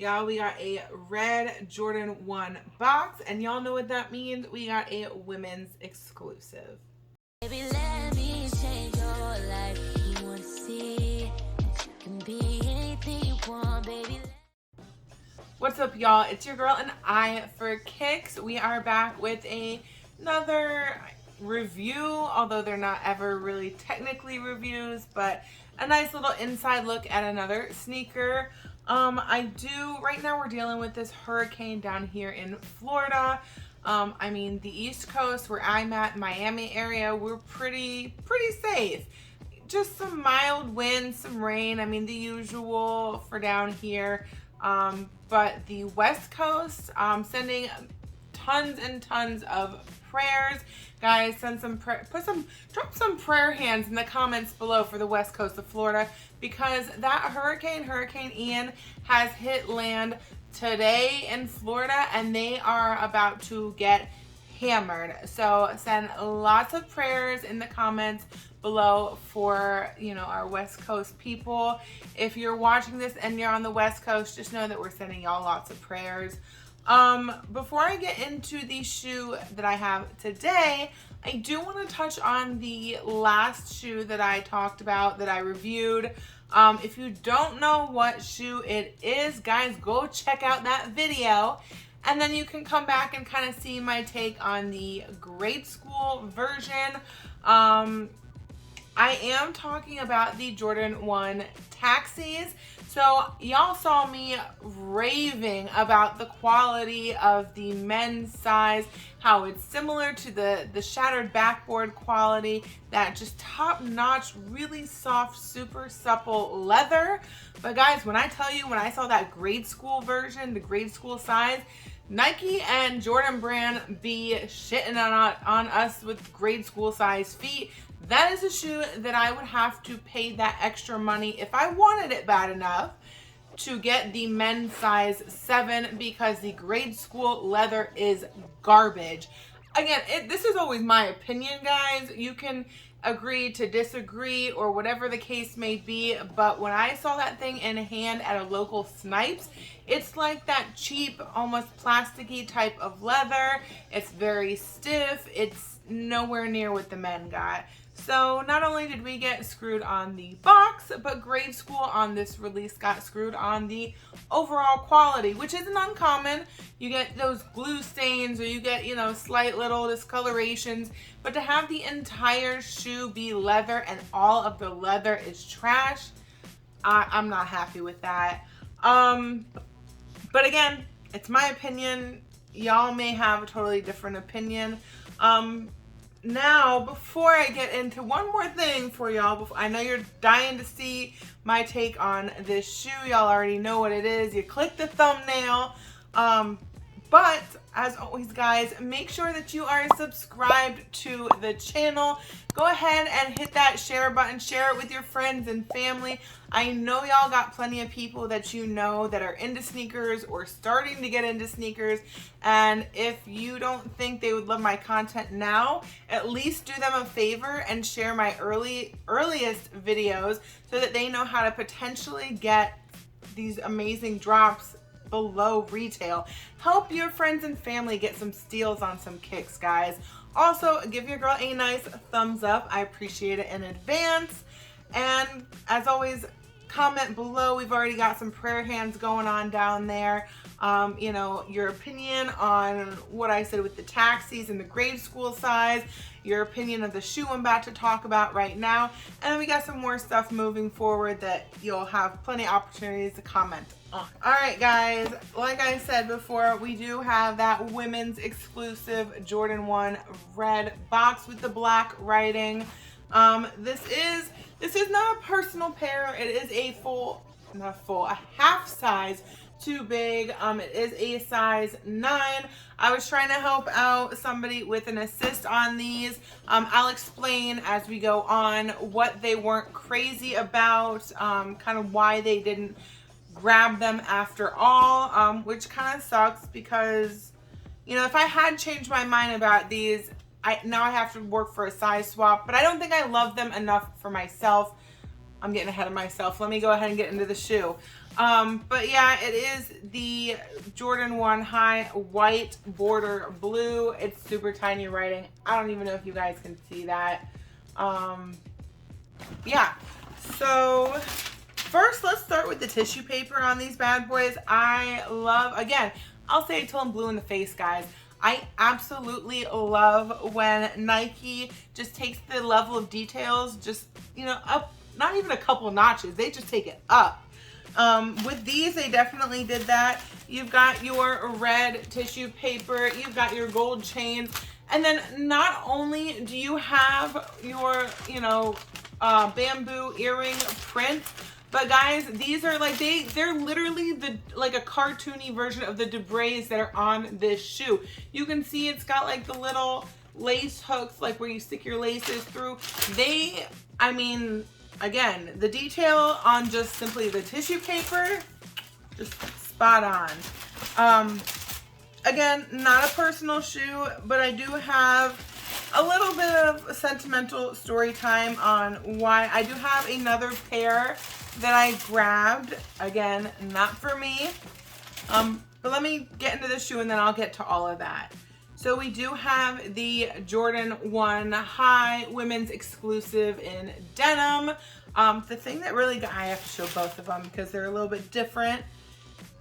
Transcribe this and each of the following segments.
Y'all, we got a red Jordan 1 box, and y'all know what that means. We got a women's exclusive. Baby, let me change your life. You want to see that you can be anything you want, baby. What's up, y'all? It's your girl, AnEyeIVKicks. We are back with another review, although they're not ever really technically reviews, but a nice little inside look at another sneaker. Right now we're dealing with this hurricane down here in Florida. The East Coast, where I'm at, Miami area, we're pretty safe. Just some mild winds, some rain, the usual for down here. But the West Coast, sending tons and tons of prayers. Guys, drop some prayer hands in the comments below for the West Coast of Florida, because that Hurricane Ian, has hit land today in Florida, and they are about to get hammered. So send lots of prayers in the comments below for, our West Coast people. If you're watching this and you're on the West Coast, just know that we're sending y'all lots of prayers. Before I get into the shoe that I have today, I do want to touch on the last shoe that I talked about, that I reviewed. If you don't know what shoe it is, guys, go check out that video, and then you can come back and kind of see my take on the grade school version. I am talking about the Jordan 1 taxis. So y'all saw me raving about the quality of the men's size, how it's similar to the shattered backboard quality, that just top-notch, really soft, super supple leather. But guys, when I tell you, when I saw that grade school version, the grade school size, Nike and Jordan brand be shitting on us with grade school size feet. That is a shoe that I would have to pay that extra money if I wanted it bad enough to get the men's size 7, because the grade school leather is garbage. Again, this is always my opinion, guys. You can agree to disagree or whatever the case may be, but when I saw that thing in hand at a local Snipes, it's like that cheap, almost plasticky type of leather. It's very stiff. It's nowhere near what the men got. So not only did we get screwed on the box, but grade school on this release got screwed on the overall quality, which isn't uncommon. You get those glue stains, or you get, slight little discolorations, but to have the entire shoe be leather and all of the leather is trash, I'm not happy with that. But again, it's my opinion. Y'all may have a totally different opinion. Now, before I get into one more thing for y'all, I know you're dying to see my take on this shoe. Y'all already know what it is. You click the thumbnail. But as always, guys, make sure that you are subscribed to the channel. Go ahead and hit that share button. Share it with your friends and family. I know y'all got plenty of people that you know that are into sneakers or starting to get into sneakers. And if you don't think they would love my content now, at least do them a favor and share my earliest videos so that they know how to potentially get these amazing drops below retail. Help your friends and family get some steals on some kicks, guys. Also, give your girl a nice thumbs up. I appreciate it in advance. And as always, comment below. We've already got some prayer hands going on down there. Your opinion on what I said with the taxis and the grade school size, your opinion of the shoe I'm about to talk about right now, and then we got some more stuff moving forward that you'll have plenty of opportunities to comment on. All right, guys, like I said before, we do have that women's exclusive Jordan 1 red box with the black writing. This is not a personal pair. It is a half size too big. It is a size 9. I was trying to help out somebody with an assist on these. I'll explain as we go on what they weren't crazy about, kind of why they didn't grab them after all, which kind of sucks because, if I had changed my mind about these, now I have to work for a size swap, but I don't think I love them enough for myself. I'm getting ahead of myself. Let me go ahead and get into the shoe. But yeah, it is the Jordan 1 high white border blue. It's super tiny writing. I don't even know if you guys can see that. Yeah, so first let's start with the tissue paper on these bad boys. I love, again, I'll say it till I'm blue in the face, guys. I absolutely love when Nike just takes the level of details just, you know, up, not even a couple notches, they just take it up. With these, they definitely did that. You've got your red tissue paper, you've got your gold chains, and then not only do you have your, you know, bamboo earring print, but guys, these are like, they're literally like a cartoony version of the Dubrays that are on this shoe. You can see it's got like the little lace hooks, like where you stick your laces through. I mean, again, the detail on just simply the tissue paper, just spot on. Again, not a personal shoe, but I do have a little bit of sentimental story time on why. I do have another pair that I grabbed. Again, not for me. But let me get into the shoe and then I'll get to all of that. So we do have the Jordan 1 high women's exclusive in denim. The thing that really I have to show both of them because they're a little bit different.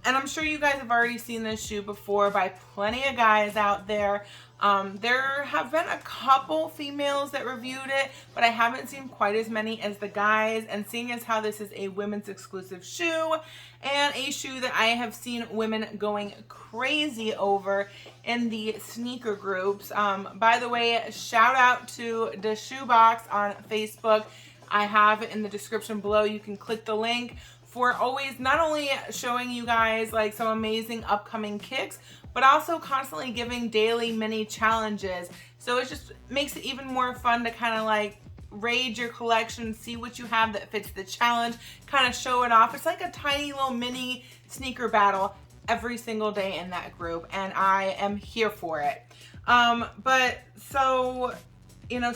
And I'm sure you guys have already seen this shoe before by plenty of guys out there. There have been a couple females that reviewed it, but I haven't seen quite as many as the guys. And seeing as how this is a women's exclusive shoe and a shoe that I have seen women going crazy over in the sneaker groups. By the way, shout out to the SHOEBOX on Facebook. I have it in the description below. You can click the link for always not only showing you guys like some amazing upcoming kicks, but also constantly giving daily mini challenges. So it just makes it even more fun to kind of like raid your collection, see what you have that fits the challenge, kind of show it off. It's like a tiny little mini sneaker battle every single day in that group, and I am here for it. But so, you know,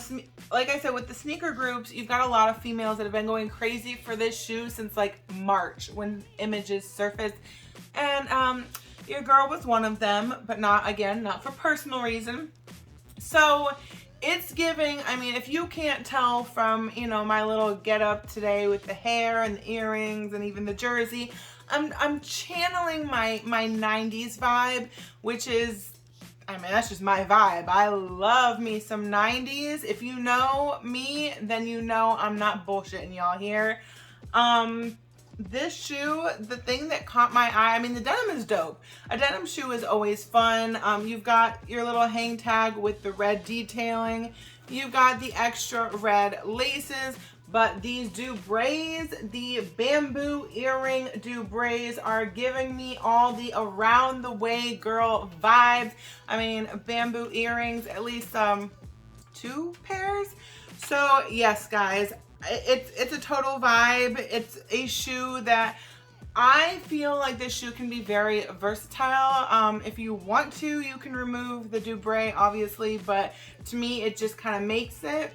like I said, with the sneaker groups, you've got a lot of females that have been going crazy for this shoe since like March when images surfaced. And your girl was one of them, but not for personal reason. So it's giving, I mean, if you can't tell from, you know, my little get up today with the hair and the earrings and even the jersey, I'm channeling my 90s vibe, which is, I mean, that's just my vibe. I love me some 90s. If you know me, then you know I'm not bullshitting y'all here. This shoe, the thing that caught my eye, I mean, the denim is dope. A denim shoe is always fun. You've got your little hang tag with the red detailing. You've got the extra red laces. But these Dubrays, the bamboo earring Dubrays, are giving me all the around the way girl vibes. I mean, bamboo earrings, at least 2 pairs. So yes, guys, it's a total vibe. It's a shoe that I feel like this shoe can be very versatile. If you want to, you can remove the Dubray, obviously, but to me, it just kind of makes it.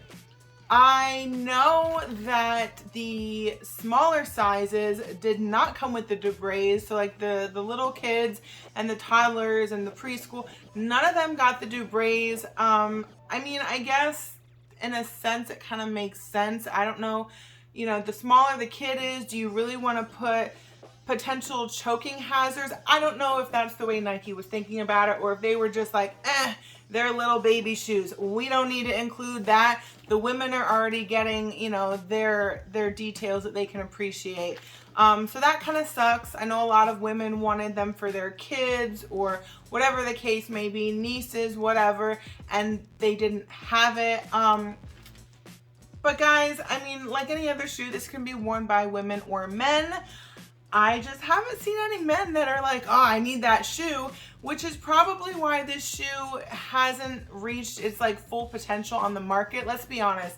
I know that the smaller sizes did not come with the Dubrays, so like the little kids and the toddlers and the preschool, none of them got the Dubrays. I mean, I guess in a sense it kind of makes sense. I don't know, you know, the smaller the kid is, do you really want to put potential choking hazards? I don't know if that's the way Nike was thinking about it, or if they were just like, they're little baby shoes, we don't need to include that. The women are already getting, you know, their details that they can appreciate. So that kind of sucks. I know a lot of women wanted them for their kids or whatever the case may be, nieces, whatever, and they didn't have it. But guys, I mean, like any other shoe, this can be worn by women or men. I just haven't seen any men that are like, oh, I need that shoe, which is probably why this shoe hasn't reached its like full potential on the market. Let's be honest.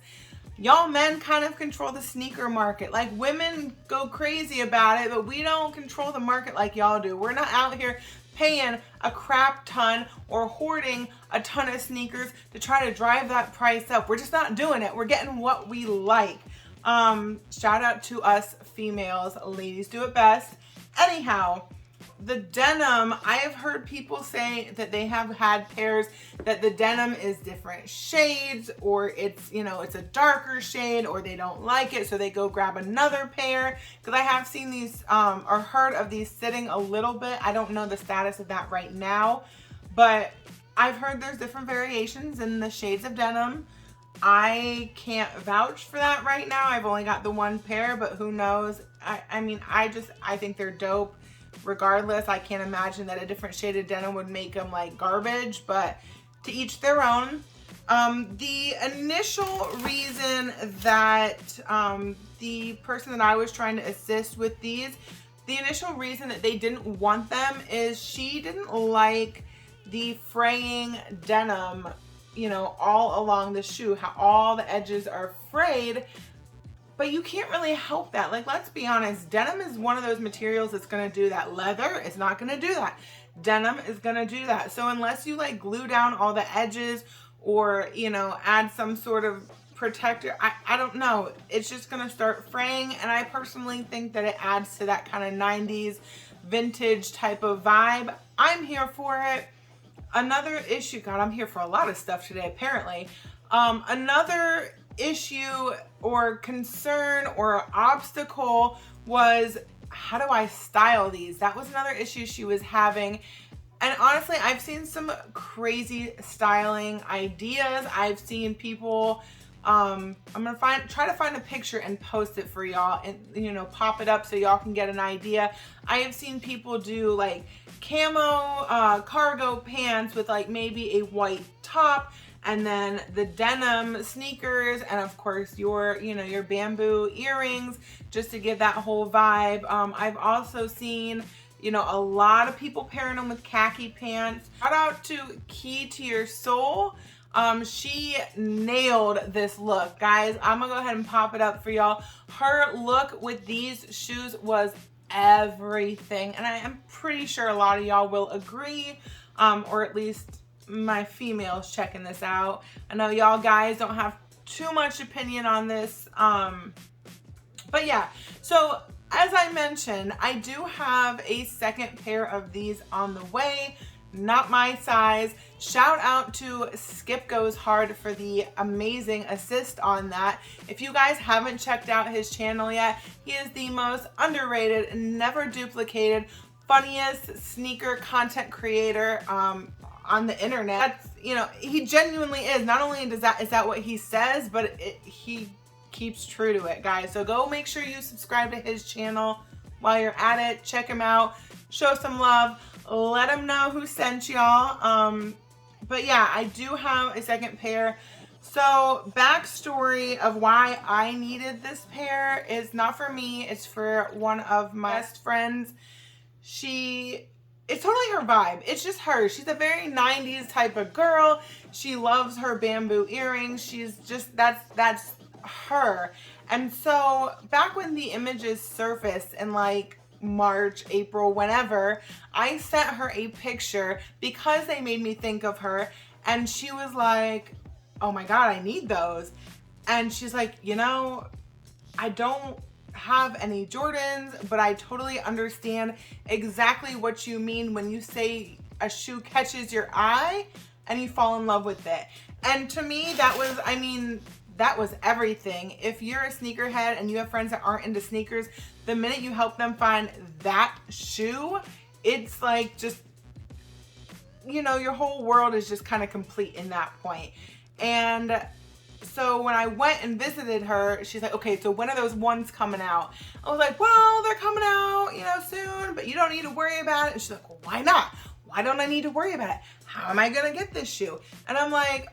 Y'all men kind of control the sneaker market. Like, women go crazy about it, but we don't control the market like y'all do. We're not out here paying a crap ton or hoarding a ton of sneakers to try to drive that price up. We're just not doing it. We're getting what we like. Shout out to us females. Ladies do it best. Anyhow, the denim, I have heard people say that they have had pairs that the denim is different shades, or it's, you know, it's a darker shade, or they don't like it, so they go grab another pair. Because I have seen these or heard of these sitting a little bit. I don't know the status of that right now, but I've heard there's different variations in the shades of denim. I can't vouch for that right now. I've only got the one pair, but who knows? I mean, I think they're dope. Regardless, I can't imagine that a different shade of denim would make them like garbage, but to each their own. The initial reason that the person that I was trying to assist with these, the initial reason that they didn't want them is she didn't like the fraying denim, you know, all along the shoe, how all the edges are frayed. But you can't really help that. Like, let's be honest, denim is one of those materials that's gonna do that. Leather is not gonna do that. Denim is gonna do that. So unless you like glue down all the edges or, you know, add some sort of protector, I don't know. It's just gonna start fraying, and I personally think that it adds to that kind of 90s vintage type of vibe. I'm here for it. Another issue, God, I'm here for a lot of stuff today, apparently. Another issue or concern or obstacle was, how do I style these? That was another issue she was having. And honestly, I've seen some crazy styling ideas. I've seen people, I'm gonna try to find a picture and post it for y'all, and, you know, pop it up so y'all can get an idea. I have seen people do like camo cargo pants with like maybe a white top, and then the denim sneakers, and of course your, you know, your bamboo earrings, just to give that whole vibe. I've also seen, you know, a lot of people pairing them with khaki pants. Shout out to Key to Your Soul. She nailed this look, guys. I'm gonna go ahead and pop it up for y'all. Her look with these shoes was everything, and I am pretty sure a lot of y'all will agree, or at least my females checking this out. I know y'all guys don't have too much opinion on this, but yeah. So as I mentioned, I do have a second pair of these on the way. Not my size. Shout out to Skip Goes Hard for the amazing assist on that. If you guys haven't checked out his channel yet, he is the most underrated, never duplicated, funniest sneaker content creator on the internet. That's, you know, he genuinely is. Not only is that what he says, but he keeps true to it, guys. So go make sure you subscribe to his channel while you're at it. Check him out, show some love, let him know who sent y'all. But yeah, I do have a second pair. So backstory of why I needed this pair is not for me, it's for one of my best friends. It's totally her vibe. It's just her. She's a very 90s type of girl. She loves her bamboo earrings. She's just, that's her. And so back when the images surfaced in like March, April, whenever, I sent her a picture because they made me think of her, and she was like, oh my God, I need those. And she's like, you know, I don't have any Jordans, but I totally understand exactly what you mean when you say a shoe catches your eye and you fall in love with it. And to me, that was, I mean, that was everything. If you're a sneakerhead and you have friends that aren't into sneakers, the minute you help them find that shoe, it's like just, you know, your whole world is just kind of complete in that point. And so when I went and visited her, she's like, okay, so when are those ones coming out? I was like, well, they're coming out, you know, soon, but you don't need to worry about it. And she's like, well, why not? Why don't I need to worry about it? How am I gonna get this shoe? And I'm like,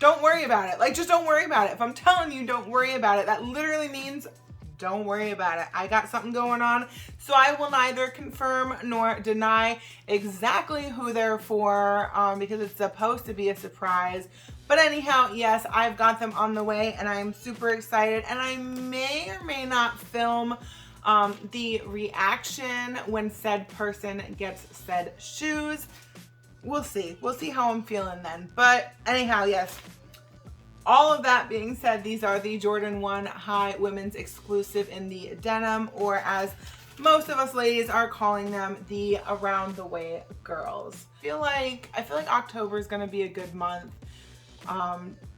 don't worry about it. Like, just don't worry about it. If I'm telling you don't worry about it, that literally means don't worry about it. I got something going on, so I will neither confirm nor deny exactly who they're for, because it's supposed to be a surprise. But anyhow, yes, I've got them on the way, and I'm super excited, and I may or may not film the reaction when said person gets said shoes. We'll see. We'll see how I'm feeling then. But anyhow, yes. All of that being said, these are the Jordan 1 High Women's Exclusive in the denim, or as most of us ladies are calling them the around the way girls. I feel like October is gonna be a good month.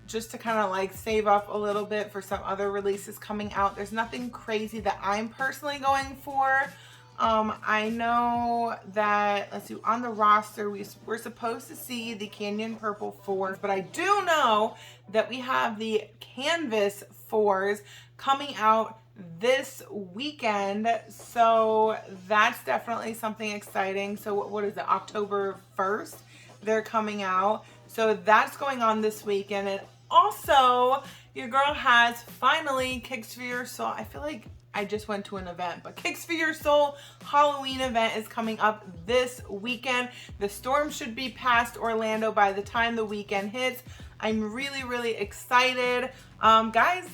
Just to kind of like save up a little bit for some other releases coming out. There's nothing crazy that I'm personally going for. I know that, let's see, on the roster, we're supposed to see the Canyon Purple 4s, but I do know that we have the Canvas 4s coming out this weekend. So that's definitely something exciting. So what is it, October 1st? They're coming out. So that's going on this weekend. And also, your girl has finally Kicks for Your Soul. I feel like I just went to an event, but Kicks for Your Soul Halloween event is coming up this weekend. The storm should be past Orlando by the time the weekend hits. I'm really, really excited. Guys,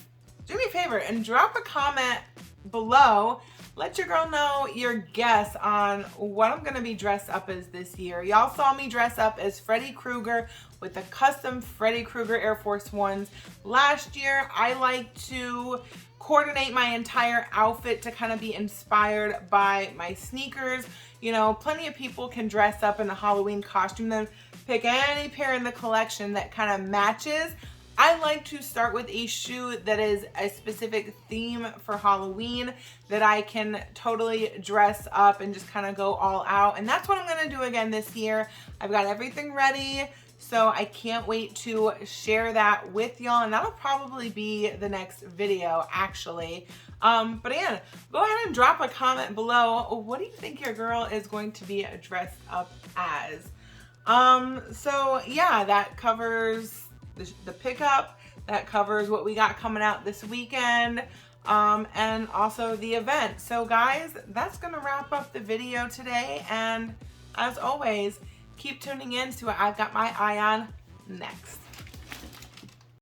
do me a favor and drop a comment below. Let your girl know your guess on what I'm gonna be dressed up as this year. Y'all saw me dress up as Freddy Krueger with the custom Freddy Krueger Air Force Ones last year. I like to coordinate my entire outfit to kind of be inspired by my sneakers. You know, plenty of people can dress up in a Halloween costume, then pick any pair in the collection that kind of matches. I like to start with a shoe that is a specific theme for Halloween that I can totally dress up and just kind of go all out. And that's what I'm going to do again this year. I've got everything ready, so I can't wait to share that with y'all. And that'll probably be the next video, actually. But again, go ahead and drop a comment below. What do you think your girl is going to be dressed up as? So yeah, that covers the pickup, that covers what we got coming out this weekend, and also the event. So guys, that's gonna wrap up the video today, and as always, keep tuning in to what I've got my eye on next.